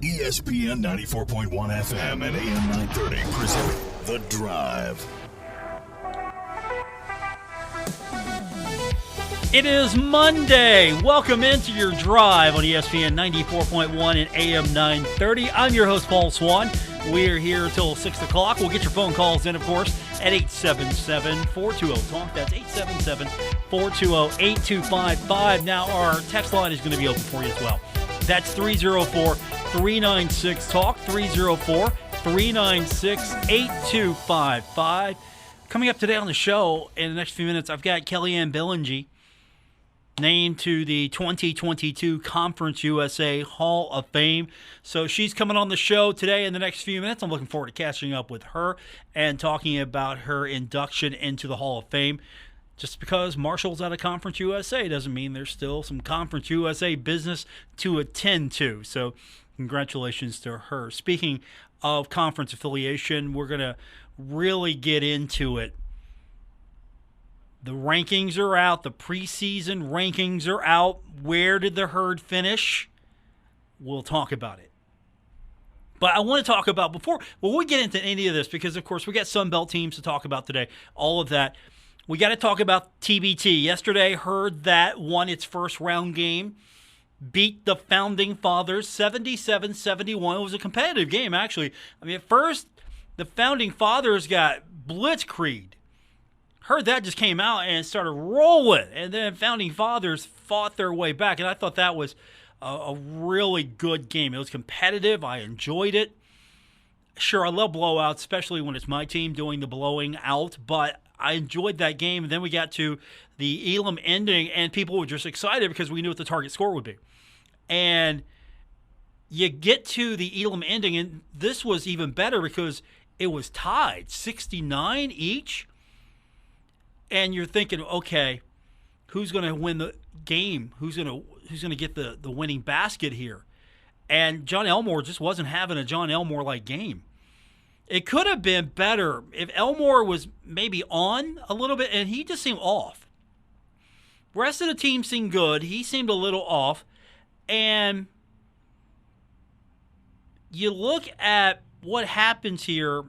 ESPN 94.1 FM and AM 930 present The Drive. It is Monday. Welcome into your drive on ESPN 94.1 and AM 930. I'm your host, Paul Swann. We're here until 6 o'clock. We'll get your phone calls in, of course, at 877-420-TALK. That's 877-420-8255. Now, our text line is going to be open for you as well. That's 304-396-TALK, 304-396-8255. Coming up today on the show in the next few minutes, I've got Kelly Anne-Billingy, named to the 2022 Conference USA Hall of Fame. So she's coming on the show today in the next few minutes. I'm looking forward to catching up with her and talking about her induction into the Hall of Fame. Just because Marshall's out of Conference USA doesn't mean there's still some Conference USA business to attend to. So congratulations to her. Speaking of conference affiliation, we're going to really get into it. The rankings are out. The preseason rankings are out. Where did the herd finish? We'll talk about it. But I want to talk about, before we get into any of this, because, of course, we got Sun Belt teams to talk about today, all of that. We got to talk about TBT. Yesterday, Herd that won its first round game, beat the Founding Fathers 77-71. It was a competitive game, actually. I mean, at first, the Founding Fathers got blitzkrieged. Herd that just came out and started rolling, and then Founding Fathers fought their way back, and I thought that was a really good game. It was competitive. I enjoyed it. Sure, I love blowouts, especially when it's my team doing the blowing out, but I enjoyed that game. And then we got to the Elam ending, and people were just excited because we knew what the target score would be. And you get to the Elam ending, and this was even better because it was tied, 69 each. And you're thinking, okay, who's going to win the game? Who's going to get the winning basket here? And John Elmore just wasn't having a John Elmore-like game. It could have been better if Elmore was maybe on a little bit, and he just seemed off. The rest of the team seemed good. He seemed a little off. And you look at what happens here.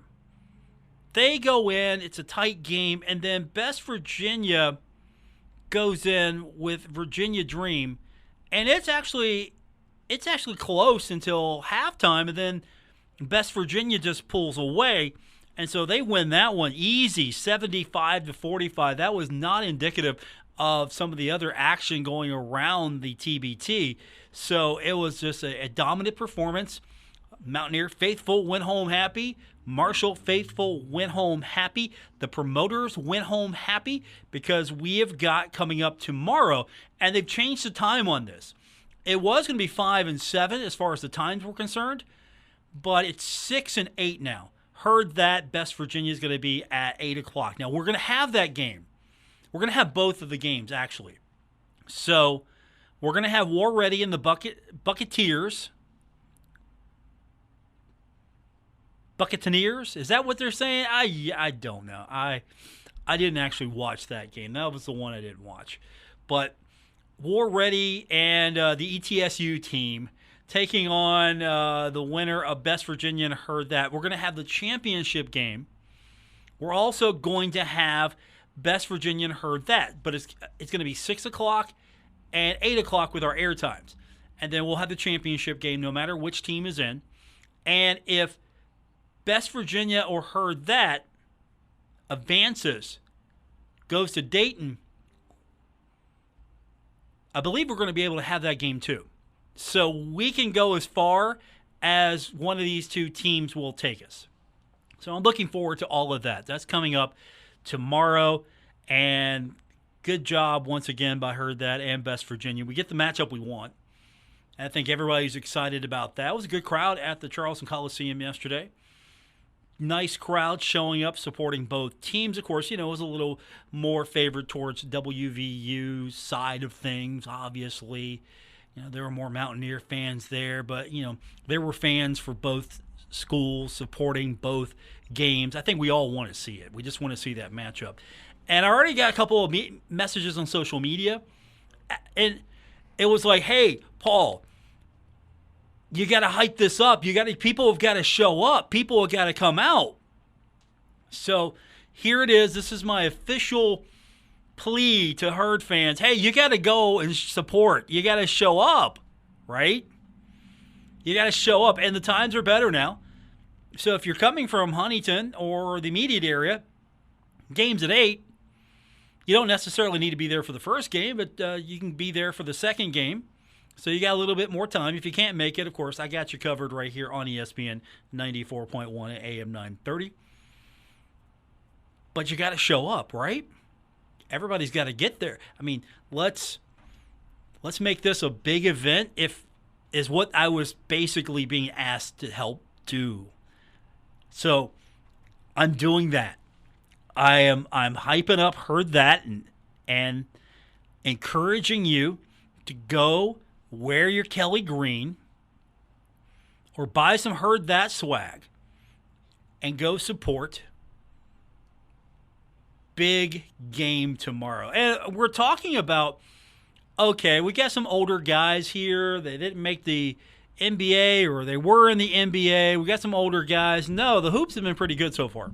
They go in, it's a tight game, and then Best Virginia goes in with Virginia Dream, and it's actually close until halftime, and then Best Virginia just pulls away, and so they win that one easy, 75-45. That was not indicative of some of the other action going around the TBT, so it was just a dominant performance. Mountaineer faithful went home happy. Marshall faithful went home happy. The promoters went home happy because we have got coming up tomorrow, and they've changed the time on this. It was going to be 5 and 7 as far as the times were concerned, but it's 6 and 8 now. Heard that Best Virginia is going to be at 8 o'clock. Now, we're going to have that game. We're going to have both of the games, actually. So we're going to have War Ready and the Buccaneers. Buccaneers? Is that what they're saying? I don't know. I didn't actually watch that game. That was the one I didn't watch. But War Ready and the ETSU team taking on the winner of Best Virginia and Heard that. We're going to have the championship game. We're also going to have Best Virginia and Heard that. But it's going to be 6 o'clock and 8 o'clock with our air times. And then we'll have the championship game no matter which team is in. And if Best Virginia or Heard that advances, goes to Dayton, I believe we're going to be able to have that game too. So we can go as far as one of these two teams will take us. So I'm looking forward to all of that. That's coming up tomorrow. And good job once again by Heard that and Best Virginia. We get the matchup we want. I think everybody's excited about that. It was a good crowd at the Charleston Coliseum yesterday. Nice crowd showing up, supporting both teams. Of course, it was a little more favored towards WVU's side of things, obviously. There were more Mountaineer fans there, but, there were fans for both schools supporting both games. I think we all want to see it. We just want to see that matchup. And I already got a couple of messages on social media, and it was like, hey, Paul, you got to hype this up. People have got to show up. People have got to come out. So here it is. This is my official plea to Herd fans. Hey, you got to go and support. You got to show up, right? You got to show up. And the times are better now. So if you're coming from Huntington or the immediate area, game's at 8. You don't necessarily need to be there for the first game, but you can be there for the second game. So you got a little bit more time. If you can't make it, of course, I got you covered right here on ESPN 94.1 at AM 930. But you got to show up, right? Everybody's got to get there. I mean, let's make this a big event is what I was basically being asked to help do. So I'm doing that. I'm hyping up Heard That and encouraging you to go wear your Kelly green or buy some Heard That swag and go support big game tomorrow. And we're talking about, okay, we got some older guys here. They didn't make the NBA or they were in the NBA. We got some older guys. No, the hoops have been pretty good so far.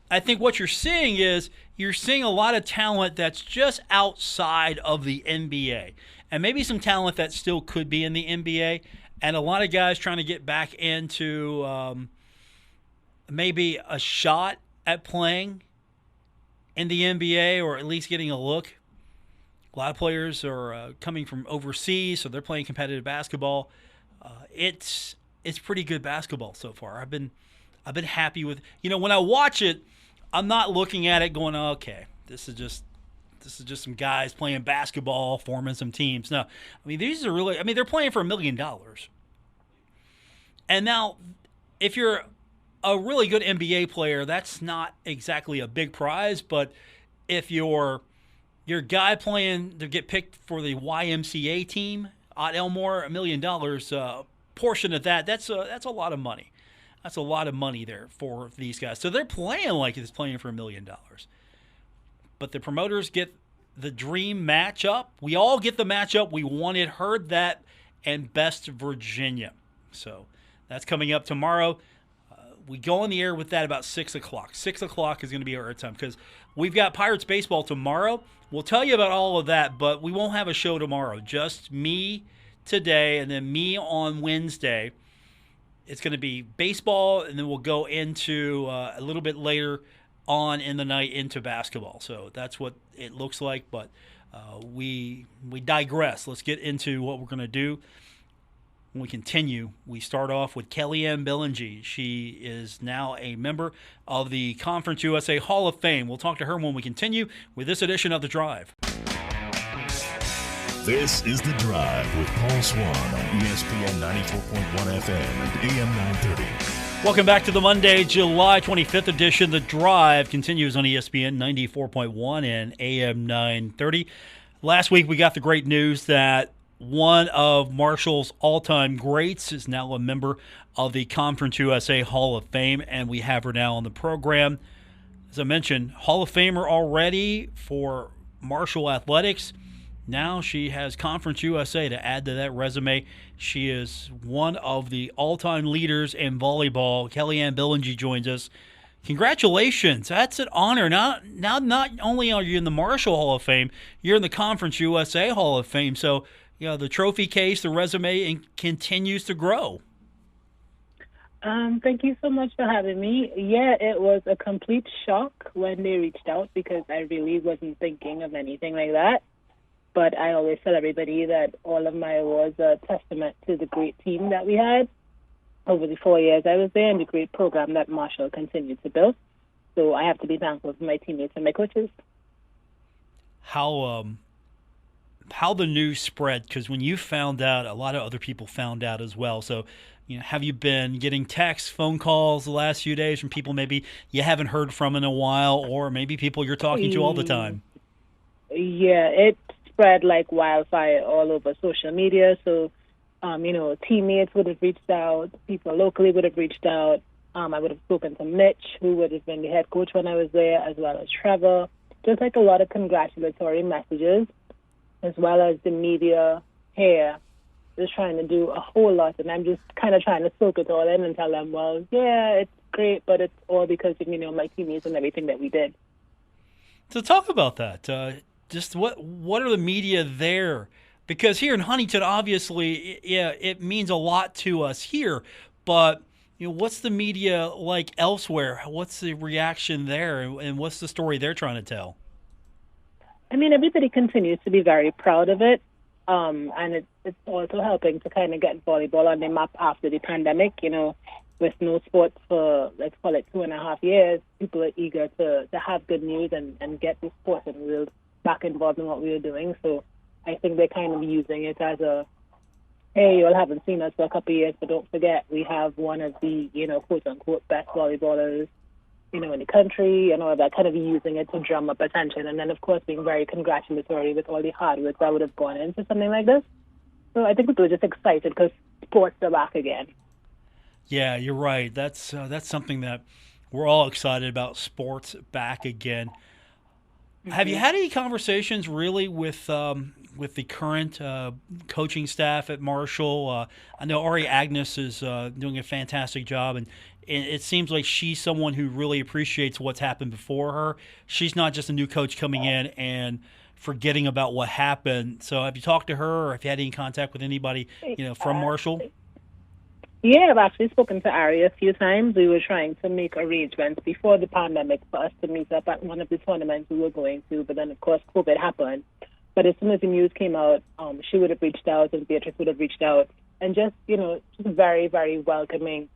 I think what you're seeing is you're seeing a lot of talent that's just outside of the NBA. And maybe some talent that still could be in the NBA. And a lot of guys trying to get back into maybe a shot at playing in the NBA or at least getting a look. A lot of players are coming from overseas, so they're playing competitive basketball. It's pretty good basketball so far. I've been happy with. When I watch it, I'm not looking at it going, okay, this is just some guys playing basketball, forming some teams. No, I mean these are really. I mean they're playing for $1 million. And now, if you're a really good NBA player, that's not exactly a big prize. But if your guy playing to get picked for the YMCA team at Elmore, $1 million portion of that's a lot of money. That's a lot of money there for these guys. So they're playing like it's playing for $1 million. But the promoters get the dream matchup. We all get the matchup we wanted. Heard That and Best Virginia. So that's coming up tomorrow. We go on the air with that about 6 o'clock. 6 o'clock is going to be our time because we've got Pirates baseball tomorrow. We'll tell you about all of that, but we won't have a show tomorrow. Just me today and then me on Wednesday. It's going to be baseball, and then we'll go into a little bit later on in the night into basketball. So that's what it looks like, but we digress. Let's get into what we're going to do. When we continue, we start off with Kelly Anne-Billingy. She is now a member of the Conference USA Hall of Fame. We'll talk to her when we continue with this edition of The Drive. This is The Drive with Paul Swann on ESPN 94.1 FM and AM 930. Welcome back to the Monday, July 25th edition. The Drive continues on ESPN 94.1 and AM 930. Last week we got the great news that one of Marshall's all-time greats is now a member of the Conference USA Hall of Fame, and we have her now on the program. As I mentioned, Hall of Famer already for Marshall Athletics. Now she has Conference USA to add to that resume. She is one of the all-time leaders in volleyball. Kelly Anne-Billingy joins us. Congratulations. That's an honor. Now, not only are you in the Marshall Hall of Fame, you're in the Conference USA Hall of Fame. So, the trophy case, the resume continues to grow. Thank you so much for having me. Yeah, it was a complete shock when they reached out because I really wasn't thinking of anything like that. But I always tell everybody that all of my awards are a testament to the great team that we had over the 4 years I was there and the great program that Marshall continued to build. So I have to be thankful for my teammates and my coaches. How the news spread, because when you found out, a lot of other people found out as well. So, have you been getting texts, phone calls the last few days from people maybe you haven't heard from in a while, or maybe people you're talking to all the time? Yeah, it spread like wildfire all over social media. So, teammates would have reached out, people locally would have reached out. I would have spoken to Mitch, who would have been the head coach when I was there, as well as Trevor. Just like a lot of congratulatory messages, as well as the media here is trying to do a whole lot, and I'm just kind of trying to soak it all in and tell them, well, yeah, it's great, but it's all because of, my teammates and everything that we did. So talk about that. Just what are the media there? Because here in Huntington, obviously, yeah, it means a lot to us here, but what's the media like elsewhere? What's the reaction there, and what's the story they're trying to tell? I mean, everybody continues to be very proud of it, and it's also helping to kind of get volleyball on the map after the pandemic. With no sports for, let's call it 2.5 years, people are eager to have good news and get the sport and we're back involved in what we were doing. So I think they're kind of using it as a, hey, you all haven't seen us for a couple of years, but don't forget we have one of the, quote-unquote best volleyballers, in the country and all that, kind of using it to drum up attention. And then, of course, being very congratulatory with all the hard work that would have gone into something like this. So I think people are just excited because sports are back again. Yeah, you're right. That's something that we're all excited about, sports back again. Mm-hmm. Have you had any conversations really with the current coaching staff at Marshall? I know Ari Agnes is doing a fantastic job, and it seems like she's someone who really appreciates what's happened before her. She's not just a new coach coming in and forgetting about what happened. So have you talked to her, or have you had any contact with anybody from Marshall? Yeah, I've actually spoken to Ari a few times. We were trying to make arrangements before the pandemic for us to meet up at one of the tournaments we were going to, but then, of course, COVID happened. But as soon as the news came out, she would have reached out and Beatrice would have reached out and just very, very welcoming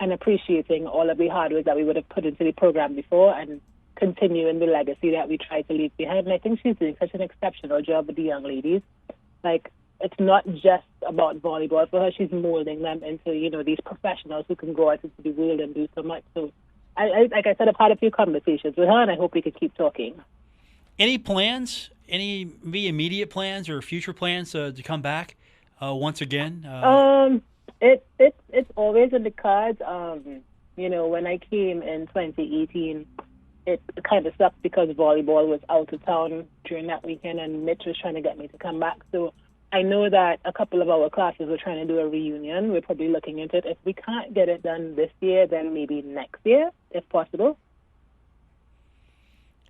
and appreciating all of the hard work that we would have put into the program before and continuing the legacy that we tried to leave behind. And I think she's doing such an exceptional job with the young ladies. It's not just about volleyball for her. She's molding them into, these professionals who can go out into the world and do so much. So, like I said, I've had a few conversations with her, and I hope we can keep talking. Any plans? Any immediate plans or future plans to come back once again? It's always in the cards. When I came in 2018, it kind of sucked because volleyball was out of town during that weekend, and Mitch was trying to get me to come back. So I know that a couple of our classes were trying to do a reunion. We're probably looking into it. If we can't get it done this year, then maybe next year, if possible.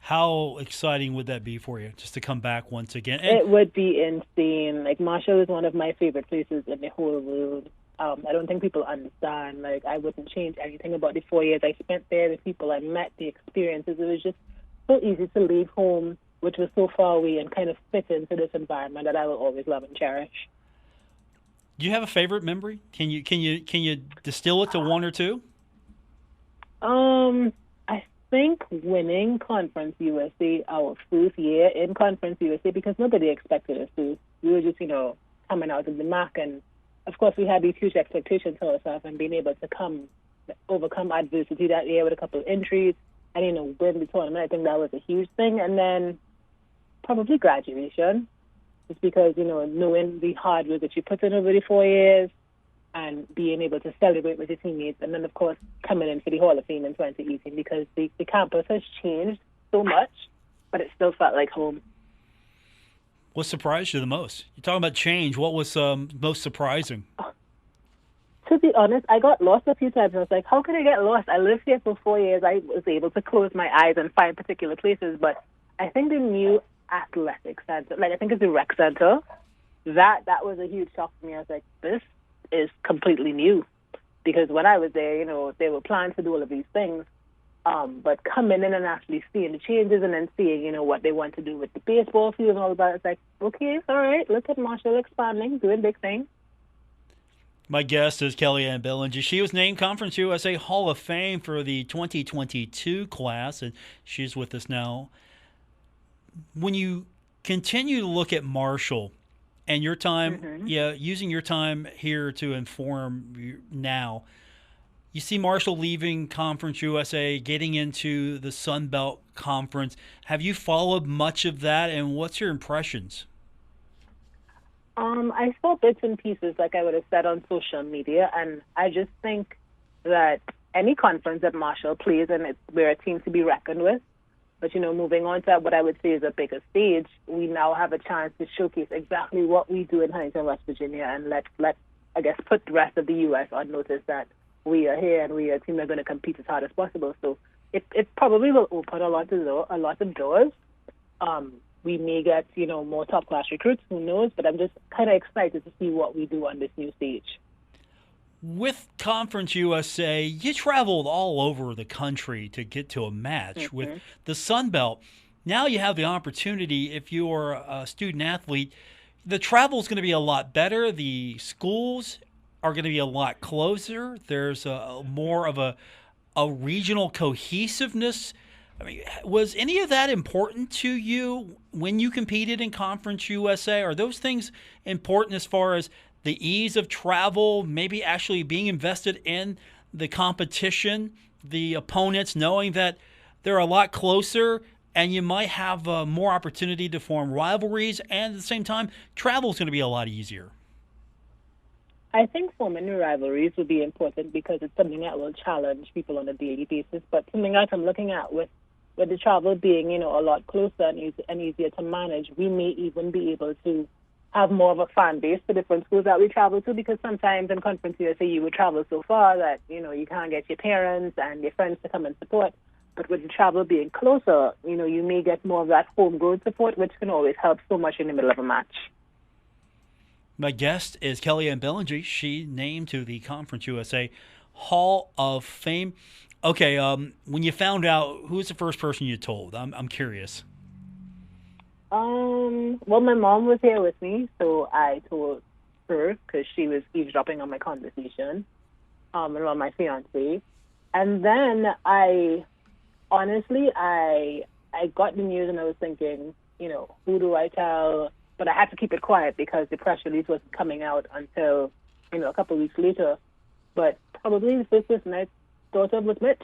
How exciting would that be for you, just to come back once again? It would be insane. Marshall is one of my favorite places in the whole world. I don't think people understand. I wouldn't change anything about the 4 years I spent there, the people I met, the experiences. It was just so easy to leave home, which was so far away, and kind of fit into this environment that I will always love and cherish. Do you have a favorite memory? Can you distill it to one or two? I think winning Conference USA our first year in Conference USA, because nobody expected us to. We were just, coming out of the MAC, and of course we had these huge expectations for ourselves, and being able to overcome adversity that year with a couple of injuries and, win the tournament. I think that was a huge thing. And then probably graduation, just because, knowing the hard work that you put in over the 4 years and being able to celebrate with your teammates. And then, of course, coming in for the Hall of Fame in 2018, because the campus has changed so much, but it still felt like home. What surprised you the most? You're talking about change. What was most surprising? To be honest, I got lost a few times. I was like, how could I get lost? I lived here for 4 years. I was able to close my eyes and find particular places, but I think the new athletic center, I think it's the rec center, that was a huge shock for me. I was like, this is completely new, because when I was there, they were planning to do all of these things, but coming in and actually seeing the changes and then seeing, what they want to do with the baseball field and all of that, it's like, okay, all right, look at Marshall expanding, doing big things. My guest is Kelly Anne-Billingy. She was named Conference USA Hall of Fame for the 2022 class, and she's with us now. When you continue to look at Marshall and your time, using your time here to inform you now, you see Marshall leaving Conference USA, getting into the Sun Belt Conference. Have you followed much of that, and what's your impressions? I saw bits and pieces, like I would have said, on social media, and I just think that any conference that Marshall plays, and we're a team to be reckoned with, But, moving on to what I would say is a bigger stage, we now have a chance to showcase exactly what we do in Huntington, West Virginia, and let I guess, put the rest of the U.S. on notice that we are here and we are a team that are going to compete as hard as possible. So it probably will open a lot of doors. We may get, more top-class recruits, who knows, but I'm just kind of excited to see what we do on this new stage. With Conference USA, you traveled all over the country to get to a match. With the Sun Belt, now you have the opportunity, if you're a student athlete, the travel is going to be a lot better. The schools are going to be a lot closer. There's more of a regional cohesiveness. I mean, was any of that important to you when you competed in Conference USA? Are those things important as far as the ease of travel, maybe actually being invested in the competition, the opponents, knowing that they're a lot closer and you might have more opportunity to form rivalries, and at the same time, travel is going to be a lot easier? I think forming new rivalries would be important because it's something that will challenge people on a daily basis. But something else I'm looking at with the travel being, a lot closer and easier to manage, we may even be able to have more of a fan base for different schools that we travel to, because sometimes in Conference USA you would travel so far that, you can't get your parents and your friends to come and support. But with the travel being closer, you may get more of that homegrown support, which can always help so much in the middle of a match. My guest is Kelly Anne-Billingy. She named to the Conference USA Hall of Fame. Okay, when you found out, who was the first person you told? I'm curious. Well, my mom was here with me, so I told her because she was eavesdropping on my conversation, around my fiance. And then I got the news and I was thinking, who do I tell? But I had to keep it quiet because the press release wasn't coming out until, a couple of weeks later. But probably the first person I thought of was Mitch.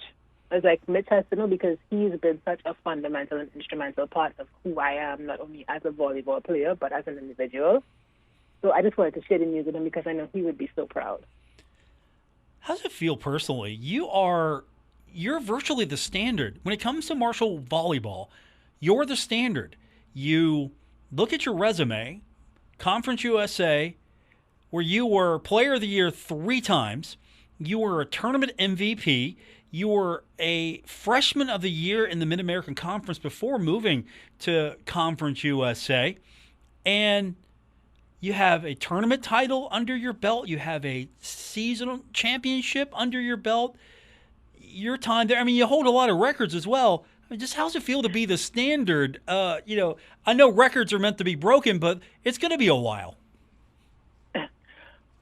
I was like, Mitch has to know because he's been such a fundamental and instrumental part of who I am, not only as a volleyball player, but as an individual. So I just wanted to share the news with him because I know he would be so proud. How does it feel personally? You're virtually the standard. When it comes to Marshall volleyball, you're the standard. You look at your resume, Conference USA, where you were Player of the Year 3 times, you were a tournament MVP, you were a Freshman of the Year in the Mid-American Conference before moving to Conference USA, and you have a tournament title under your belt, you have a seasonal championship under your belt. Your time there, you hold a lot of records as well. Just how's it feel to be the standard? I know records are meant to be broken, but it's going to be a while.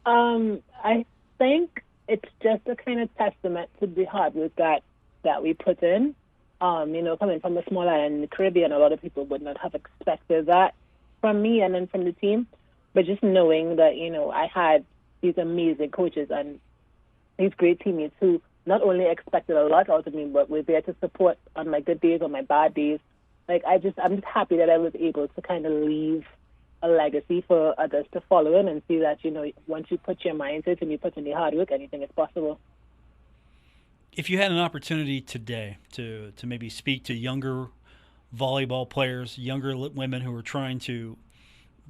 I think it's just a kind of testament to the hard work that we put in. Coming from a small island in the Caribbean, a lot of people would not have expected that from me and then from the team. But just knowing that, I had these amazing coaches and these great teammates who not only expected a lot out of me, but were there to support on my good days, on my bad days. I'm just happy that I was able to kind of leave a legacy for others to follow in and see that, once you put your mind to it and you put in the hard work, anything is possible. If you had an opportunity today to maybe speak to younger volleyball players, younger women who are trying to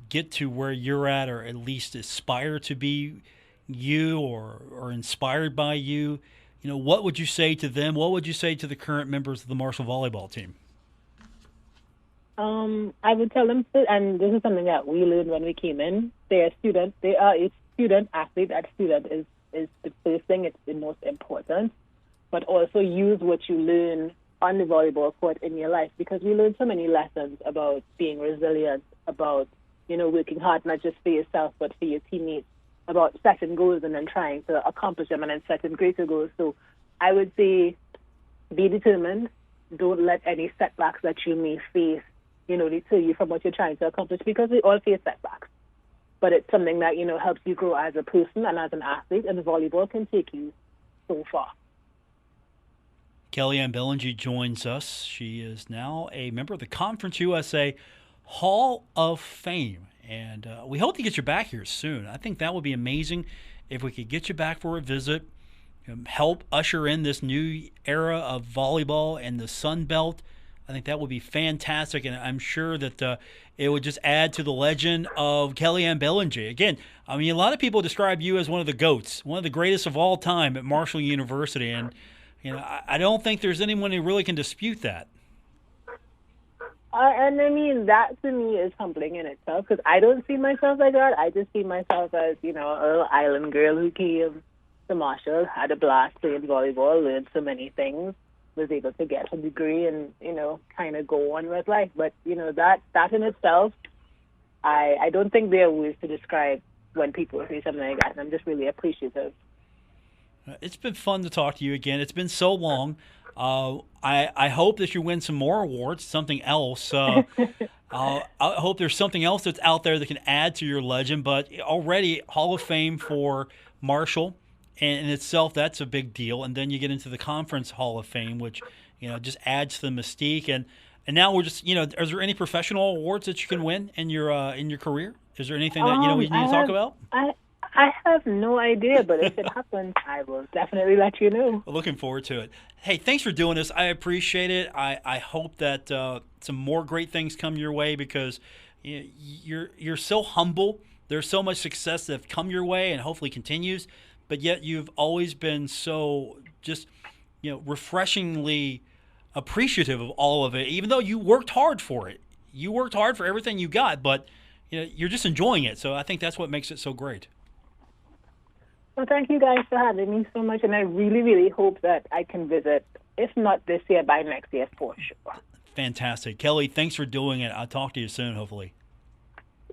get to where you're at, or at least aspire to be you or inspired by you, what would you say to them? What would you say to the current members of the Marshall volleyball team? I would tell them, and this is something that we learned when we came in, they are a student athlete. That student is the first thing, it's the most important, but also use what you learn on the volleyball court in your life, because we learn so many lessons about being resilient, about, working hard, not just for yourself, but for your teammates, about setting goals and then trying to accomplish them and then setting greater goals. So I would say be determined. Don't let any setbacks that you may face, deter you from what you're trying to accomplish, because we all face setbacks. But it's something that, helps you grow as a person and as an athlete, and volleyball can take you so far. Kelly Anne-Billingy joins us. She is now a member of the Conference USA Hall of Fame. And we hope to get you back here soon. I think that would be amazing if we could get you back for a visit, help usher in this new era of volleyball and the Sun Belt. I think that would be fantastic, and I'm sure that it would just add to the legend of Kelly Anne-Billingy. Again, I mean, a lot of people describe you as one of the GOATs, one of the greatest of all time at Marshall University, and I don't think there's anyone who really can dispute that. And I mean, that to me is humbling in itself, because I don't see myself like that. I just see myself as, a little island girl who came to Marshall, had a blast playing volleyball, learned so many things, was able to get a degree and, kind of go on with life. But, that in itself, I don't think there are words to describe when people say something like that, and I'm just really appreciative. It's been fun to talk to you again. It's been so long. I hope that you win some more awards, something else. I hope there's something else that's out there that can add to your legend. But already Hall of Fame for Marshall, and in itself, that's a big deal. And then you get into the Conference Hall of Fame, which just adds to the mystique. And now we're just is there any professional awards that you can win in your career? Is there anything that we need to talk about? I have no idea, but if it happens, I will definitely let you know. Looking forward to it. Hey, thanks for doing this. I appreciate it. I hope that some more great things come your way, because you're so humble. There's so much success that have come your way and hopefully continues, but yet you've always been so just refreshingly appreciative of all of it, even though you worked hard for it. You worked hard for everything you got, but you're just enjoying it. So I think that's what makes it so great. Well, thank you guys for having me so much, and I really, really hope that I can visit, if not this year, by next year for sure. Fantastic. Kelly, thanks for doing it. I'll talk to you soon, hopefully.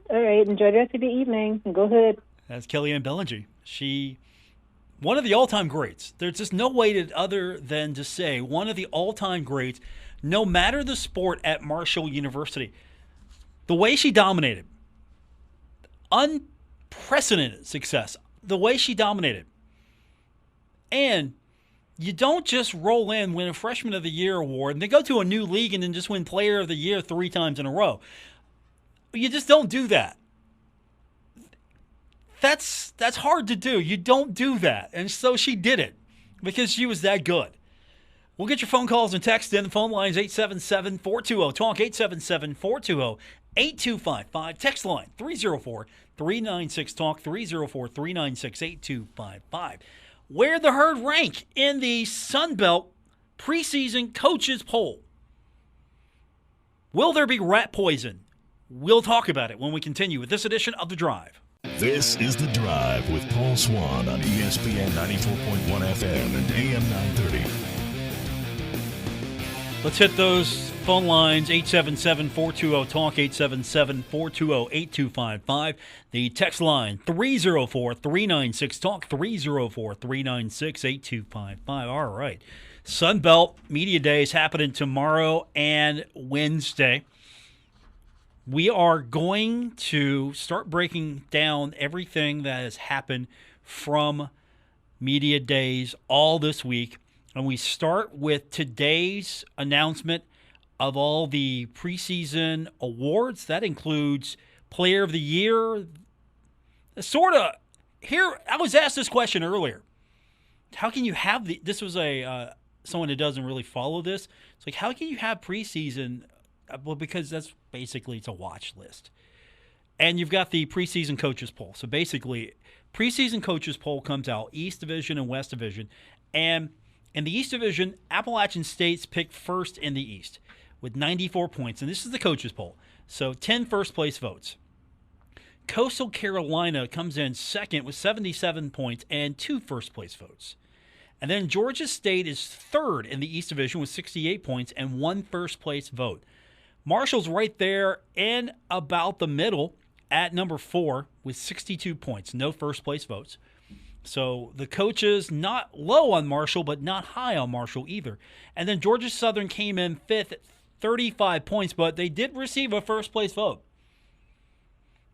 All right. Enjoy the rest of the evening. Go ahead. That's Kelly Anne-Billingy. One of the all-time greats. There's just no way other than to say one of the all-time greats, no matter the sport at Marshall University. The way she dominated, unprecedented success, the way she dominated. And you don't just roll in, win a Freshman of the Year award, and then go to a new league and then just win Player of the Year 3 times in a row. You just don't do that. That's hard to do. You don't do that. And so she did it because she was that good. We'll get your phone calls and texts in. The phone line is 877-420-TALK, 877-420-8255. Text line 304-396-TALK, 304-396-8255. Where the Herd rank in the Sun Belt preseason coaches poll? Will there be rat poison? We'll talk about it when we continue with this edition of The Drive. This is The Drive with Paul Swann on ESPN 94.1 FM and AM 930. Let's hit those phone lines, 877-420-TALK, 877-420-8255. The text line, 304-396-TALK, 304-396-8255. All right. Sunbelt Media Day is happening tomorrow and Wednesday. We are going to start breaking down everything that has happened from Media Days all this week. And we start with today's announcement of all the preseason awards. That includes Player of the Year. I was asked this question earlier. How can you have this was someone who doesn't really follow this. It's like, how can you have preseason? Well, because that's basically, it's a watch list. And you've got the preseason coaches poll. So basically, preseason coaches poll comes out, East Division and West Division. And in the East Division, Appalachian State's picked first in the East with 94 points. And this is the coaches poll. So 10 first-place votes. Coastal Carolina comes in second with 77 points and 2 first-place votes. And then Georgia State is third in the East Division with 68 points and 1 first-place vote. Marshall's right there in about the middle at number 4 with 62 points, no first-place votes. So the coaches not low on Marshall, but not high on Marshall either. And then Georgia Southern came in 5th at 35 points, but they did receive a first-place vote.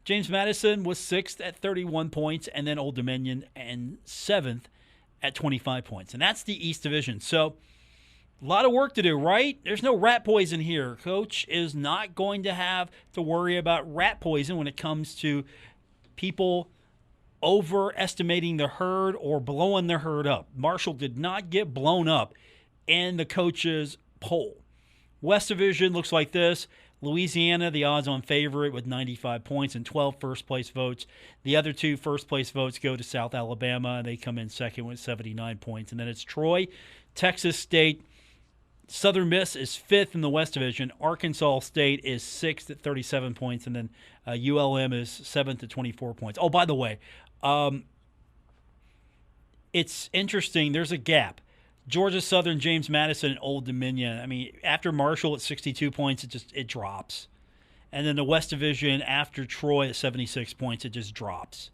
James Madison was 6th at 31 points, and then Old Dominion and 7th at 25 points. And that's the East Division. So a lot of work to do, right? There's no rat poison here. Coach is not going to have to worry about rat poison when it comes to people overestimating the herd or blowing the herd up. Marshall did not get blown up in the coaches' poll. West Division looks like this. Louisiana, the odds-on favorite with 95 points and 12 first-place votes. The other 2 first-place votes go to South Alabama, and they come in second with 79 points. And then it's Troy, Texas State. Southern Miss is 5th in the West Division. Arkansas State is 6th at 37 points. And then ULM is 7th at 24 points. Oh, by the way, it's interesting. There's a gap. Georgia Southern, James Madison, and Old Dominion. I mean, after Marshall at 62 points, it drops. And then the West Division after Troy at 76 points, it just drops.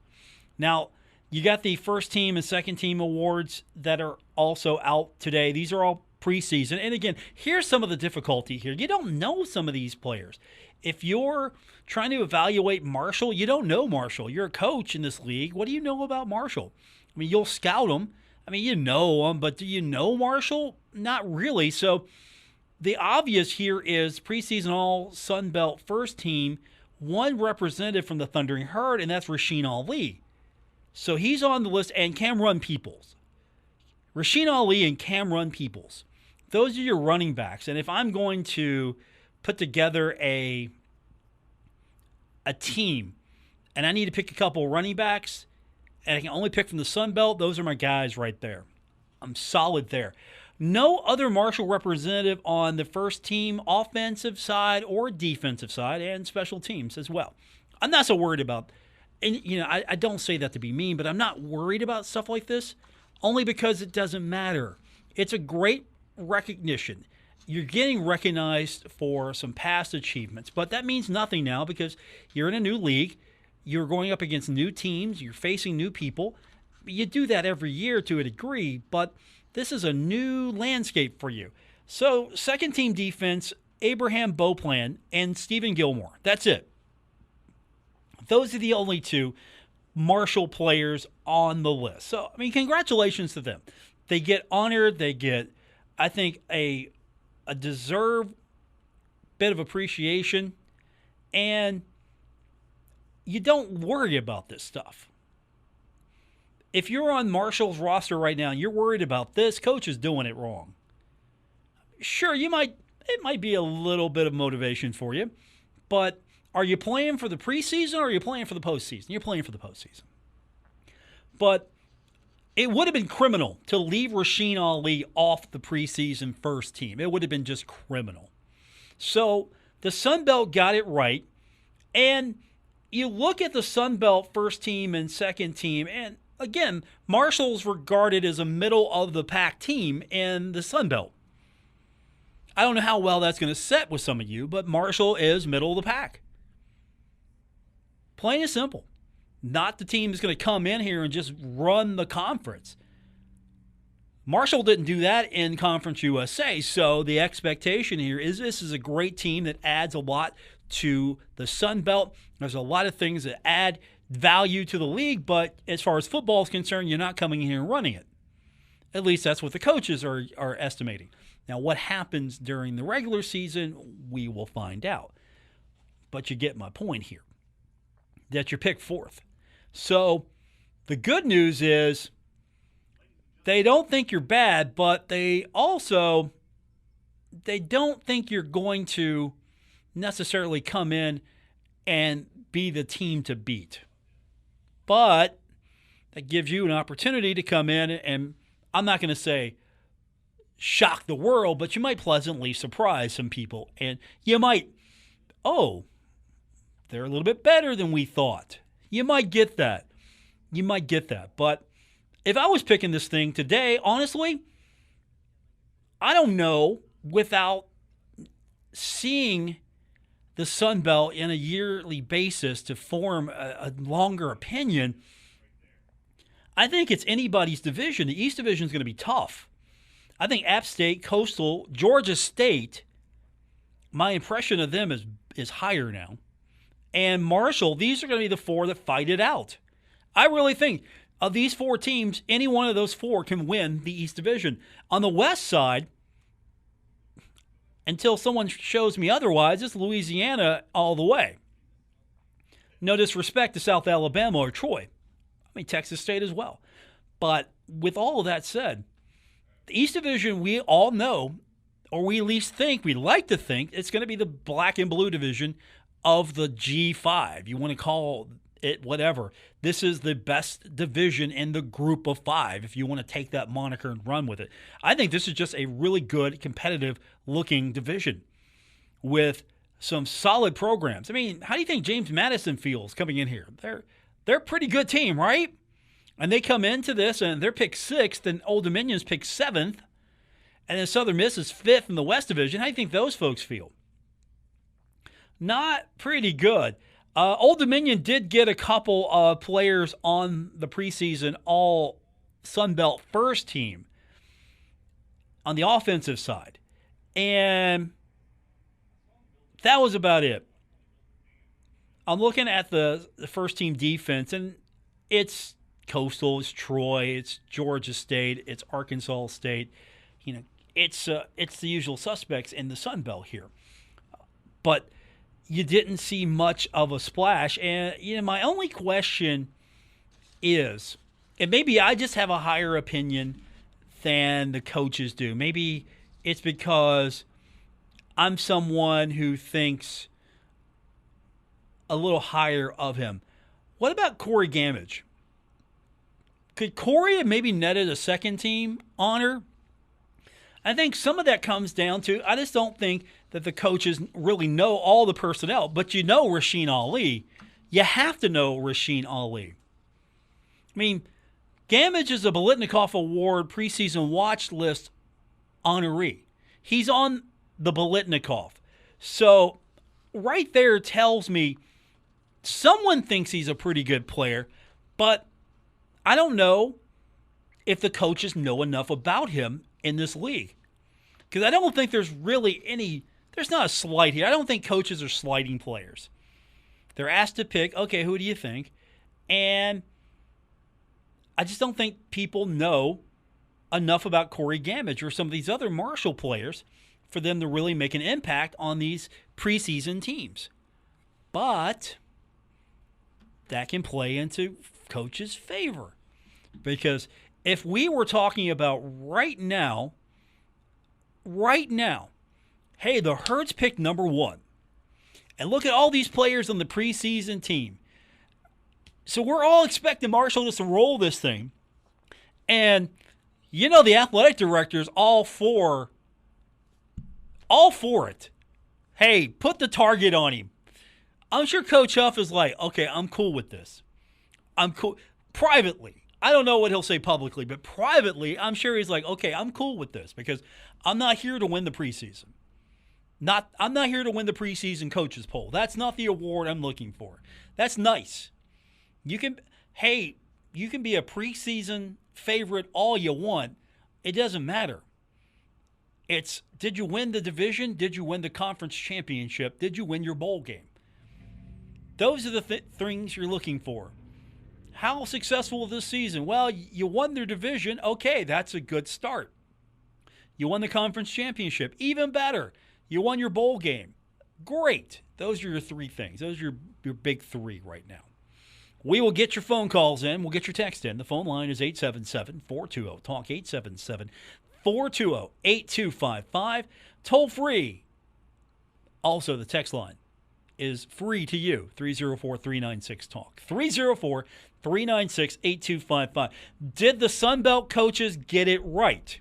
Now, you got the first team and second team awards that are also out today. These are all preseason. And again, here's some of the difficulty here. You don't know some of these players. If you're trying to evaluate Marshall, you don't know Marshall. You're a coach in this league. What do you know about Marshall? I mean, you'll scout them. I mean, you know them, but do you know Marshall? Not really. So the obvious here is preseason All Sun Belt first team, one representative from the Thundering Herd, and that's Rasheen Ali. So he's on the list, and Cameron Peoples. Rasheen Ali and Cameron Peoples. Those are your running backs. And if I'm going to put together a team, and I need to pick a couple running backs, and I can only pick from the Sun Belt, those are my guys right there. I'm solid there. No other Marshall representative on the first team offensive side or defensive side, and special teams as well. I'm not so worried about, and I don't say that to be mean, but I'm not worried about stuff like this only because it doesn't matter. It's a great recognition. You're getting recognized for some past achievements, but that means nothing now because you're in a new league. You're going up against new teams. You're facing new people. You do that every year to a degree, but this is a new landscape for you. So, second team defense, Abraham Beauplan and Stephen Gilmore. That's it. Those are the only 2 Marshall players on the list. So, I mean, congratulations to them. They get honored. They get, I think, a deserved bit of appreciation. And you don't worry about this stuff. If you're on Marshall's roster right now and you're worried about this, coach is doing it wrong. Sure, it might be a little bit of motivation for you, but are you playing for the preseason or are you playing for the postseason? You're playing for the postseason. But it would have been criminal to leave Rasheen Ali off the preseason first team. It would have been just criminal. So the Sun Belt got it right, and you look at the Sun Belt first team and second team, and again, Marshall's regarded as a middle-of-the-pack team in the Sun Belt. I don't know how well that's going to set with some of you, but Marshall is middle of the pack. Plain and simple. Not the team that's going to come in here and just run the conference. Marshall didn't do that in Conference USA, so the expectation here is this is a great team that adds a lot to the Sun Belt. There's a lot of things that add value to the league, but as far as football is concerned, you're not coming in here and running it. At least that's what the coaches are estimating. Now, what happens during the regular season, we will find out. But you get my point here, that you're picked 4th. So the good news is they don't think you're bad, but they don't think you're going to necessarily come in and be the team to beat. But that gives you an opportunity to come in and, I'm not going to say shock the world, but you might pleasantly surprise some people. And you might, they're a little bit better than we thought. You might get that. But if I was picking this thing today, honestly, I don't know without seeing the Sun Belt in a yearly basis to form a longer opinion. I think it's anybody's division. The East Division is going to be tough. I think App State, Coastal, Georgia State, my impression of them is higher now. And Marshall, these are going to be the 4 that fight it out. I really think of these 4 teams, any one of those 4 can win the East Division. On the West side, until someone shows me otherwise, it's Louisiana all the way. No disrespect to South Alabama or Troy. I mean, Texas State as well. But with all of that said, the East Division, we all know, or we at least think, we like to think, it's going to be the black and blue division of the G5. You want to call it whatever. This is the best division in the group of 5, if you want to take that moniker and run with it. I think this is just a really good, competitive-looking division with some solid programs. I mean, how do you think James Madison feels coming in here? They're a pretty good team, right? And they come into this, and they're picked 6th, and Old Dominion's picked 7th, and then Southern Miss is 5th in the West Division. How do you think those folks feel? Not pretty good. Old Dominion did get a couple of players on the preseason All Sunbelt first team on the offensive side, and that was about it. I'm looking at the first team defense, and it's Coastal, it's Troy, it's Georgia State, it's Arkansas State. You know, it's the usual suspects in the Sun Belt here. But you didn't see much of a splash. And, you know, my only question is, and maybe I just have a higher opinion than the coaches do. Maybe it's because I'm someone who thinks a little higher of him. What about Corey Gamage? Could Corey have maybe netted a second team honor? I think some of that comes down to, I just don't think that the coaches really know all the personnel. But you know Rasheen Ali. You have to know Rasheen Ali. I mean, Gamage is a Biletnikoff Award preseason watch list honoree. He's on the Biletnikoff. So right there tells me someone thinks he's a pretty good player, but I don't know if the coaches know enough about him in this league. Because I don't think there's really there's not a slight here. I don't think coaches are slighting players. They're asked to pick, okay, who do you think? And I just don't think people know enough about Corey Gamage or some of these other Marshall players for them to really make an impact on these preseason teams. But that can play into coaches' favor. Because if we were talking about right now, hey, the Herds picked number 1. And look at all these players on the preseason team. So we're all expecting Marshall just to roll this thing. And, you know, the athletic director is all for it. Hey, put the target on him. I'm sure Coach Huff is like, okay, I'm cool with this. I'm cool. Privately, I don't know what he'll say publicly, but privately, I'm sure he's like, okay, I'm cool with this because I'm not here to win the preseason. I'm not here to win the preseason coaches poll. That's not the award I'm looking for. That's nice. You can be a preseason favorite all you want. It doesn't matter. It's, did you win the division? Did you win the conference championship? Did you win your bowl game? Those are the things you're looking for. How successful this season? Well, you won their division. Okay, that's a good start. You won the conference championship. Even better. You won your bowl game. Great. Those are your 3 things. Those are your big 3 right now. We will get your phone calls in. We'll get your text in. The phone line is 877-420-TALK, 877-420-8255. Toll free. Also, the text line is free to you, 304-396-TALK, 304-396-8255. Did the Sunbelt coaches get it right?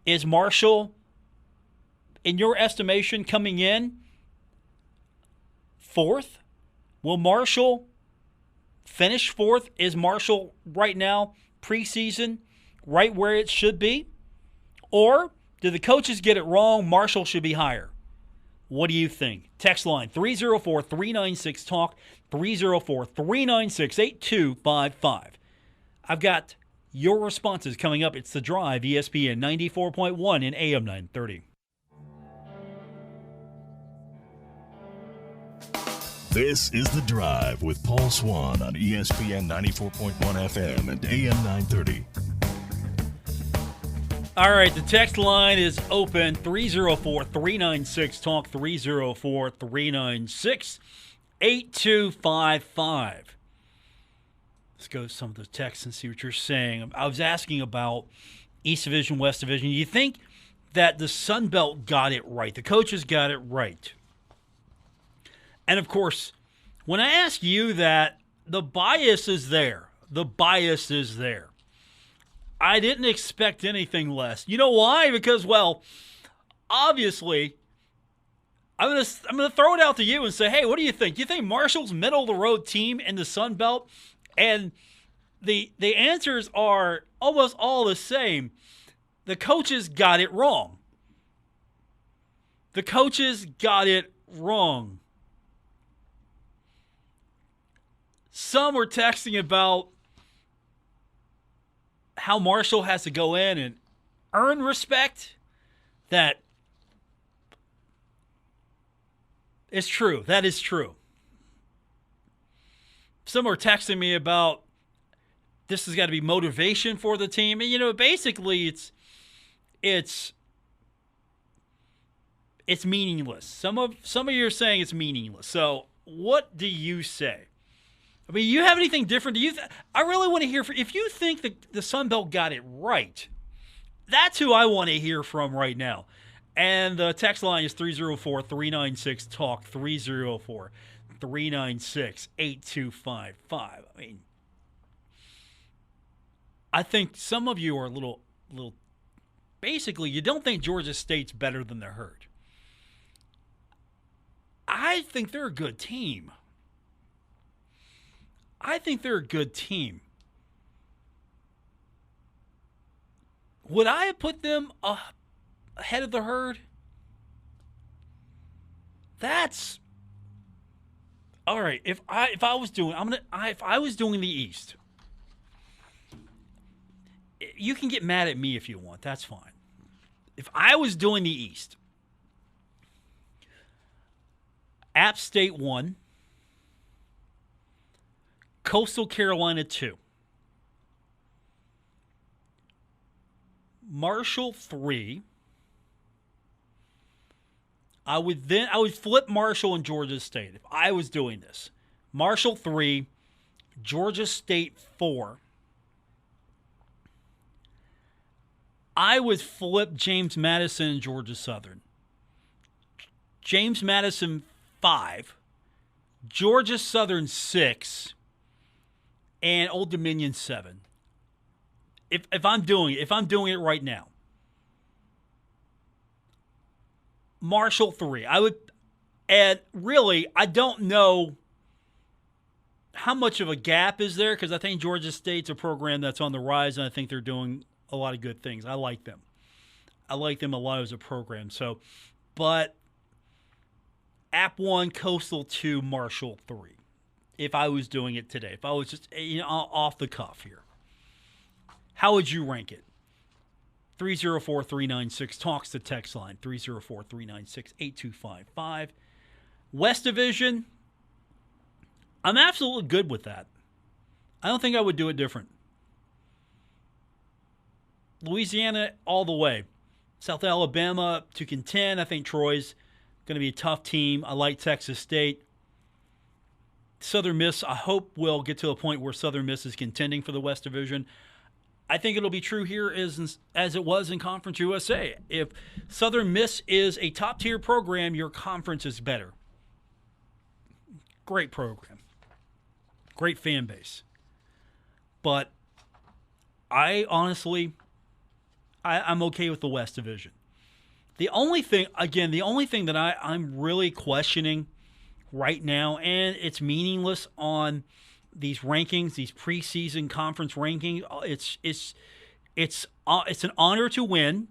Is Marshall, in your estimation, coming in 4th? Will Marshall finish 4th? Is Marshall right now, preseason, right where it should be? Or did the coaches get it wrong? Marshall should be higher. What do you think? Text line 304-396-TALK, 304-396-8255. I've got your responses coming up. It's The Drive, ESPN 94.1 and AM 930. This is The Drive with Paul Swann on ESPN 94.1 FM and AM 930. All right, the text line is open, 304-396-TALK, 304-396-8255. Let's go to some of the texts and see what you're saying. I was asking about East Division, West Division. You think that the Sun Belt got it right. The coaches got it right. And, of course, when I ask you that, the bias is there. The bias is there. I didn't expect anything less. You know why? Because, well, obviously, I'm gonna throw it out to you and say, hey, what do you think? Do you think Marshall's middle-of-the-road team in the Sun Belt? And the answers are almost all the same. The coaches got it wrong. The coaches got it wrong. Some were texting about how Marshall has to go in and earn respect. That is true. That is true. Some were texting me about this has got to be motivation for the team. And, basically it's meaningless. Some of you are saying it's meaningless. So what do you say? I mean, you have anything different? Do you? I really want to hear from. If you think that the Sun Belt got it right, that's who I want to hear from right now. And the text line is 304-396-TALK, 304-396-8255. I mean, I think some of you are a little. Basically, you don't think Georgia State's better than the Herd. I think they're a good team. Would I have put them ahead of the Herd? That's all right. If I was doing the East, you can get mad at me if you want. That's fine. If I was doing the East, App State 1, Coastal Carolina 2, Marshall 3. I would flip Marshall and Georgia State if I was doing this. Marshall 3, Georgia State 4. I would flip James Madison and Georgia Southern. James Madison 5, Georgia Southern 6, and Old Dominion 7. If I'm doing it right now. Marshall 3. And really, I don't know how much of a gap is there because I think Georgia State's a program that's on the rise, and I think they're doing a lot of good things. I like them. I like them a lot as a program. So, but App 1, Coastal 2, Marshall 3. If I was doing it today, if I was just off the cuff here, how would you rank it? 304-396-TALK's the text line. 304-396-8255. West Division, I'm absolutely good with that. I don't think I would do it different. Louisiana all the way. South Alabama to contend. I think Troy's going to be a tough team. I like Texas State. Southern Miss, I hope will get to a point where Southern Miss is contending for the West Division. I think it'll be true here as it was in Conference USA. If Southern Miss is a top-tier program, your conference is better. Great program. Great fan base. But I'm okay with the West Division. The only thing that I'm really questioning right now, and it's meaningless on these rankings, these preseason conference rankings, it's an honor to win.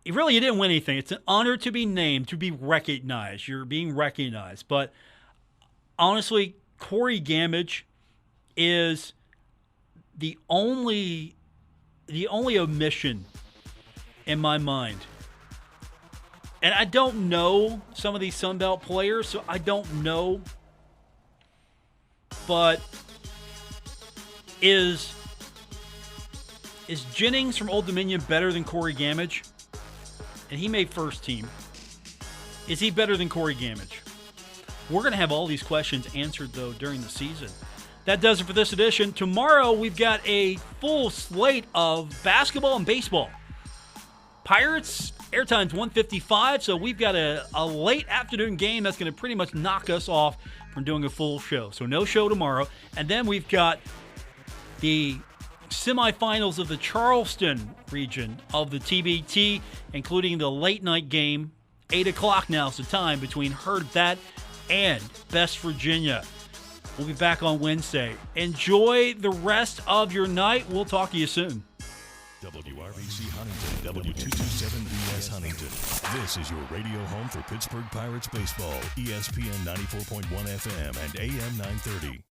You didn't win anything. It's an honor to be named, to be recognized. You're being recognized. But honestly, Corey Gamage is the only omission in my mind. And I don't know some of these Sun Belt players, so I don't know. But is Jennings from Old Dominion better than Corey Gamage? And he made first team. Is he better than Corey Gamage? We're going to have all these questions answered, though, during the season. That does it for this edition. Tomorrow, we've got a full slate of basketball and baseball. Pirates, airtime's 1:55, so we've got a late afternoon game that's going to pretty much knock us off from doing a full show. So no show tomorrow. And then we've got the semifinals of the Charleston region of the TBT, including the late night game. 8 o'clock now is the time between Heard That and Best Virginia. We'll be back on Wednesday. Enjoy the rest of your night. We'll talk to you soon. WRBC Huntington, W227BS Huntington. This is your radio home for Pittsburgh Pirates baseball, ESPN 94.1 FM and AM 930.